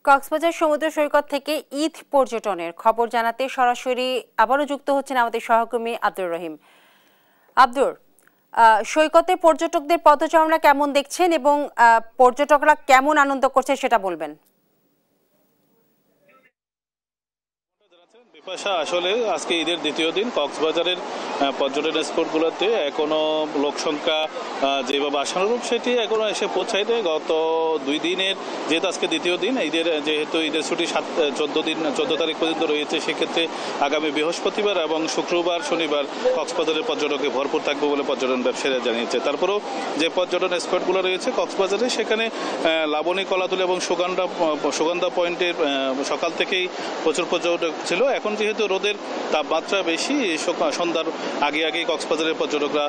কক্সবাজার সমুদ্র সৈকত থেকে ঈদ পর্যটনের খবর জানাতে সরাসরি আবারও যুক্ত হচ্ছেন আমাদের সহকর্মী আব্দুর রহিম। আব্দুর, সৈকতে পর্যটকদের পদচারণা কেমন দেখছেন এবং পর্যটকরা কেমন আনন্দ করছে সেটা বলবেন। বিপাশা, আসলে আজকে ঈদের দ্বিতীয় দিন কক্সবাজারের পর্যটন স্পটগুলোতে এখনো লোক সংখ্যা যেভাবে আশানুরূপ সেটি এখনো এসে পৌঁছায়নি। গত 2 দিনের যেহেতু আজকে দ্বিতীয় দিন, যেহেতু ঈদের ছুটি 14 তারিখ পর্যন্ত রয়েছে, সেক্ষেত্রে আগামী বৃহস্পতিবার এবং শুক্রবার শনিবার কক্সবাজারের পর্যটকে ভরপুর থাকবে বলে পর্যটন ব্যবসায়ীরা জানিয়েছে। তারপরেও যে পর্যটন স্পটগুলো রয়েছে কক্সবাজারে, সেখানে লাবণী, কলাতুলি এবং সুগন্ধা পয়েন্টের সকাল থেকেই প্রচুর পর্যটক ছিল। এখন যেহেতু রোদের তাপমাত্রা বেশি, সন্ধ্যার আগেই কক্সবাজারের পর্যটকরা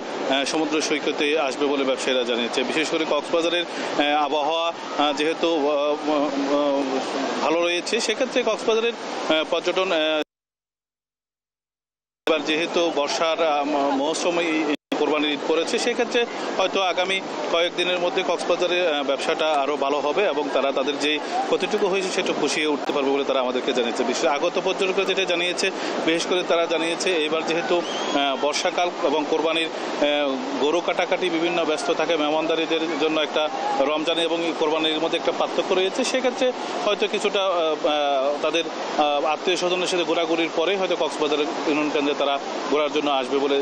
সমুদ্র সৈকতে আসবে বলে ব্যবসায়ীরা জানিয়েছে। বিশেষ করে কক্সবাজারের আবহাওয়া যেহেতু ভালো রয়েছে, সেক্ষেত্রে কক্সবাজারের পর্যটন যেহেতু বর্ষার মৌসুমে কোরবানির ঈদ পড়েছে, সেক্ষেত্রে হয়তো আগামী কয়েকদিনের মধ্যে কক্সবাজারের ব্যবসাটা আরও ভালো হবে এবং তারা তাদের যে ক্ষতিটুকু হয়েছে সেটা পুষিয়ে উঠতে পারবে বলে তারা আমাদেরকে জানিয়েছে। বিশেষ আগত পর্যটকরা যেটা জানিয়েছে, বিশেষ করে তারা জানিয়েছে এবার যেহেতু বর্ষাকাল এবং কোরবানির গরু কাটাকাটি বিভিন্ন ব্যস্ত থাকে, মেহমানদারিদের জন্য একটা রমজান এবং কোরবানির মধ্যে একটা পার্থক্য রয়েছে। সেক্ষেত্রে হয়তো কিছুটা তাদের আত্মীয় স্বজনের সাথে ঘোরাঘুরির পরে হয়তো কক্সবাজারের ইউনিয়ন কেন্দ্রে তারা ঘোরার জন্য আসবে বলে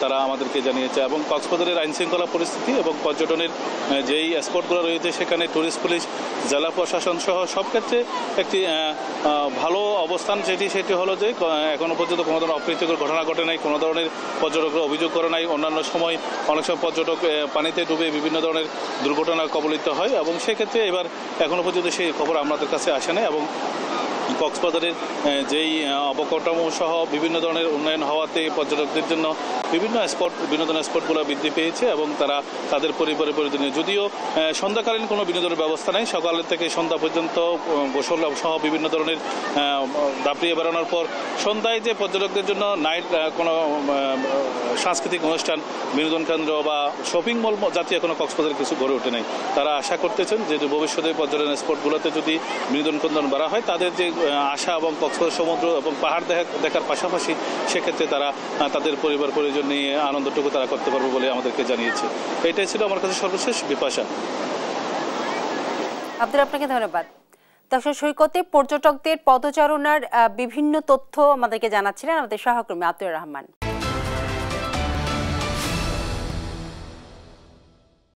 তারা আমাদেরকে জানিয়েছে। এবং কক্সবাজারের আইনশৃঙ্খলা পরিস্থিতি এবং পর্যটনের যেই স্পটগুলো রয়েছে, সেখানে টুরিস্ট পুলিশ, জেলা প্রশাসন সহ সব ক্ষেত্রে একটি ভালো অবস্থান। সেটি হলো যে এখনো পর্যন্ত কোনো ধরনের অপ্রীতিকর ঘটনা ঘটে নাই, কোনো ধরনের পর্যটকরা অভিযোগ করে নাই। অন্যান্য সময় অনেক সময় পর্যটক পানিতে ডুবে বিভিন্ন ধরনের দুর্ঘটনার কবলিত হয় এবং সেক্ষেত্রে এবার এখনো পর্যন্ত সেই খবর আমাদের কাছে আসে নাই। এবং কক্সবাজারের যেই অবকাঠামো সহ বিভিন্ন ধরনের উন্নয়ন হওয়াতে পর্যটকদের জন্য বিভিন্ন বিনোদন স্পটগুলো বৃদ্ধি পেয়েছে এবং তারা তাদের পরিবারের প্রয়োজনীয়, যদিও সন্ধ্যাকালীন কোনো বিনোদনের ব্যবস্থা নেই, সকালের থেকে সন্ধ্যা পর্যন্ত গোসল সহ বিভিন্ন ধরনের দাপিয়ে বেড়ানোর পর সন্ধ্যায় যে পর্যটকদের জন্য নাইট কোনো সাংস্কৃতিক অনুষ্ঠান, বিনোদন কেন্দ্র বা শপিং মল জাতীয় এখনো কক্সবাজারে কিছু গড়ে ওঠে নাই। তারা আশা করতেছেন যে ভবিষ্যতে পর্যটন স্পটগুলোতে যদি বিনোদন কেন্দ্র বাড়া হয়, তাদের যে আশা এবং কক্সবাজার সমুদ্র এবং পাহাড় দেখার পাশাপাশি সেক্ষেত্রে তারা তাদের পরিবার পরিজন নিয়ে আনন্দটুকু তারা করতে পারবে বলে আমাদেরকে জানিয়েছে। এটাই ছিল আমার কাছে সর্বশেষ। বিপাশা। আব্দুর, আপনাকে ধন্যবাদ। দর্শক, সৈকতে পর্যটকদের পদচারণার বিভিন্ন তথ্য আমাদেরকে জানাচ্ছিলেন আমাদের সহকর্মী আব্দুর রহমান।